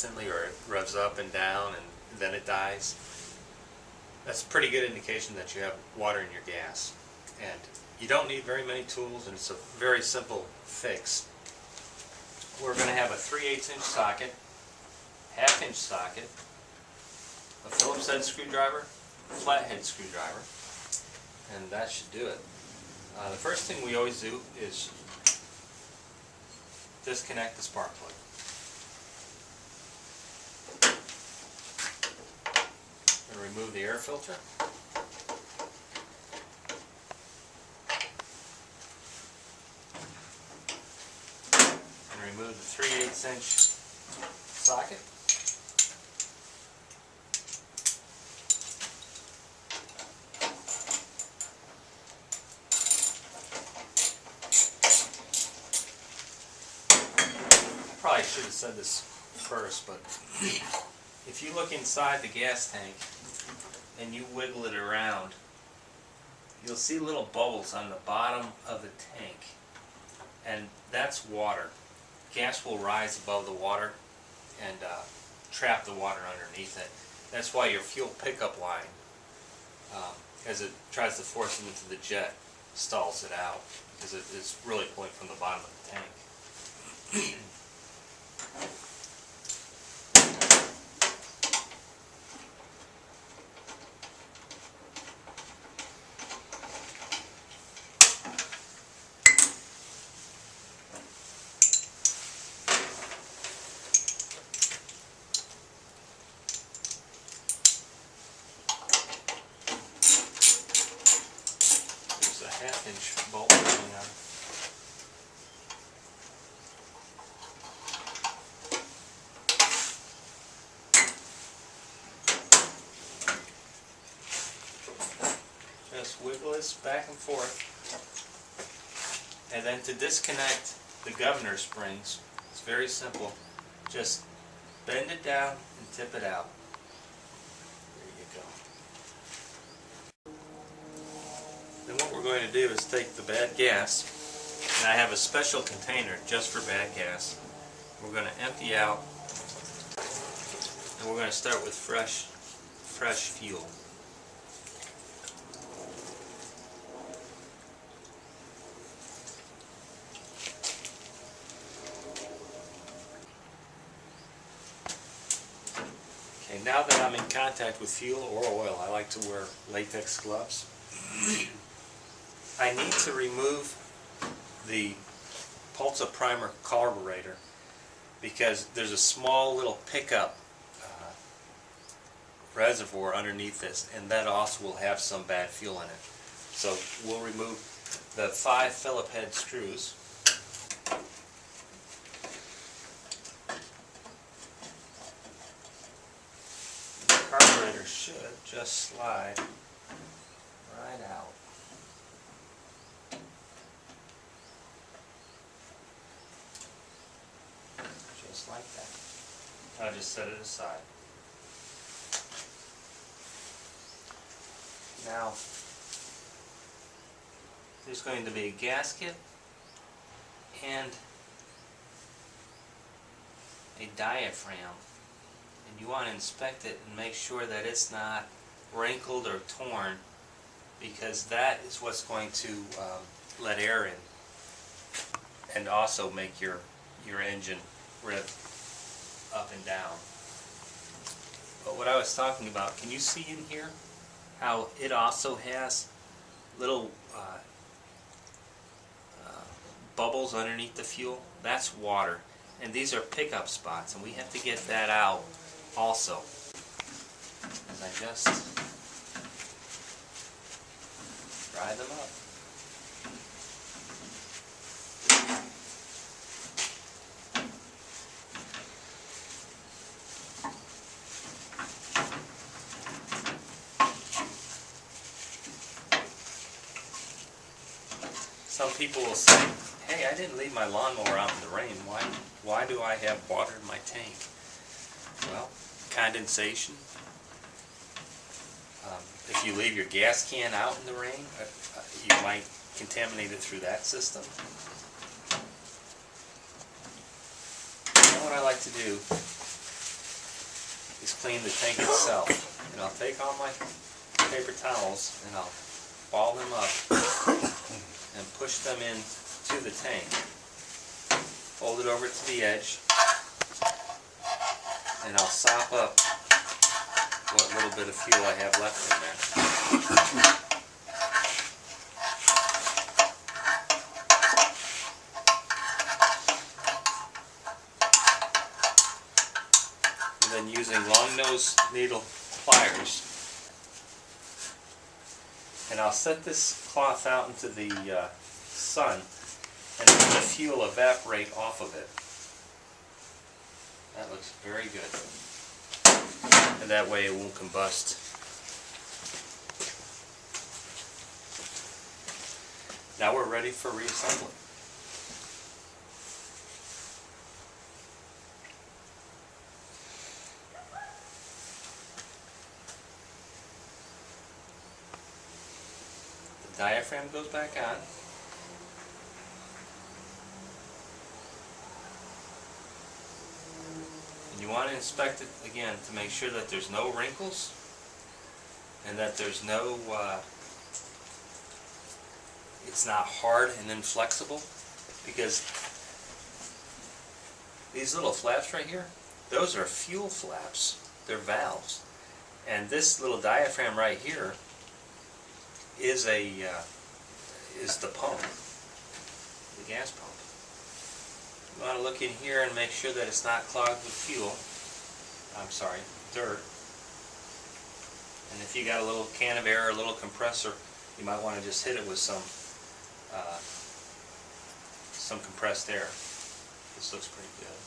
instantly, or it revs up and down and then it dies, that's a pretty good indication that you have water in your gas. And you don't need very many tools, and it's a very simple fix. We're going to have a 3/8 inch socket, 1/2 inch socket, a Phillips head screwdriver, a flathead screwdriver, and that should do it. The first thing we always do is disconnect the spark plug. I'm going to remove the air filter. And remove the 3/8 inch socket. Probably should have said this first, but if you look inside the gas tank and you wiggle it around, you'll see little bubbles on the bottom of the tank, and that's water. Gas will rise above the water and trap the water underneath it. That's why your fuel pickup line, as it tries to force it into the jet, stalls it out, because it's really pulling from the bottom of the tank. There's a 1/2 inch bolt coming out. Just wiggle this back and forth, and then to disconnect the governor springs, it's very simple. Just bend it down and tip it out. There you go. Then what we're going to do is take the bad gas, and I have a special container just for bad gas. We're going to empty out, and we're going to start with fresh fuel. Okay, now that I'm in contact with fuel or oil, I like to wear latex gloves. I need to remove the Pulsa primer carburetor because there's a small little pickup reservoir underneath this, and that also will have some bad fuel in it. So we'll remove the 5 Phillips head screws. The carburetor should just slide right out. Just like that. I'll just set it aside. Now, there's going to be a gasket and a diaphragm, and you want to inspect it and make sure that it's not wrinkled or torn, because that is what's going to let air in and also make your engine rev up and down. But what I was talking about, can you see in here how it also has little bubbles underneath the fuel? That's water, and these are pickup spots, and we have to get that out also. As I just dry them up. Some people will say, hey, I didn't leave my lawnmower out in the rain. Why do I have water in my tank? Well, condensation. If you leave your gas can out in the rain, you might contaminate it through that system. You know what I like to do clean the tank itself. And I'll take all my paper towels and I'll ball them up and push them in to the tank. Hold it over to the edge and I'll sop up what little bit of fuel I have left in there. And then using long nose needle pliers, and I'll set this cloth out into the sun and let the fuel evaporate off of it. That looks very good. And that way it won't combust. Now we're ready for reassembly. The diaphragm goes back on. You want to inspect it again to make sure that there's no wrinkles and that there's no, it's not hard and inflexible, because these little flaps right here, those are fuel flaps. They're valves. And this little diaphragm right here is the pump, the gas pump. You want to look in here and make sure that it's not clogged with fuel. I'm sorry, dirt. And if you got a little can of air or a little compressor, you might want to just hit it with some compressed air. This looks pretty good.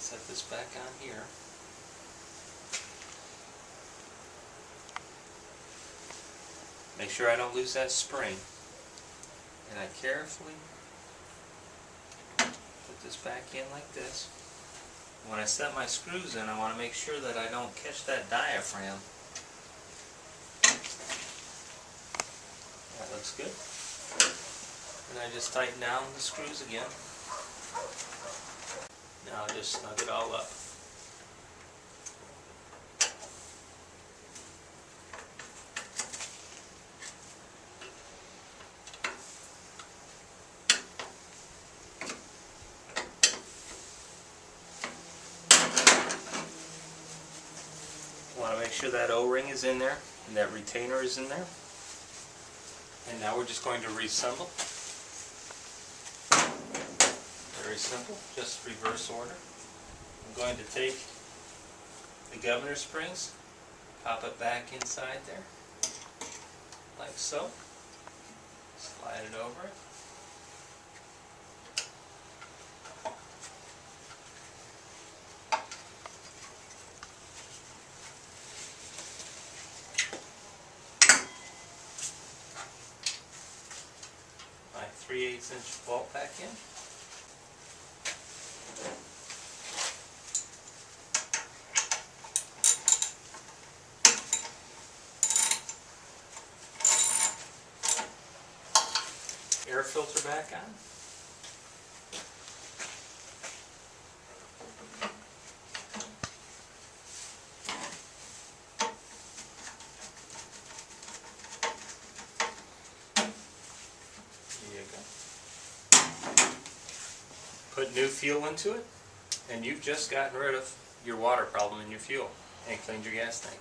Set this back on here. Make sure I don't lose that spring. And I carefully put this back in like this. When I set my screws in, I want to make sure that I don't catch that diaphragm. That looks good. And I just tighten down the screws again. Now I'll just snug it all up. Want to make sure that O-ring is in there and that retainer is in there. And now we're just going to reassemble. Very simple, just reverse order. I'm going to take the governor springs, pop it back inside there, like so. Slide it over it. My 3/8" bolt back in. Air filter back on. There you go. Put new fuel into it, and you've just gotten rid of your water problem in your fuel and cleaned your gas tank.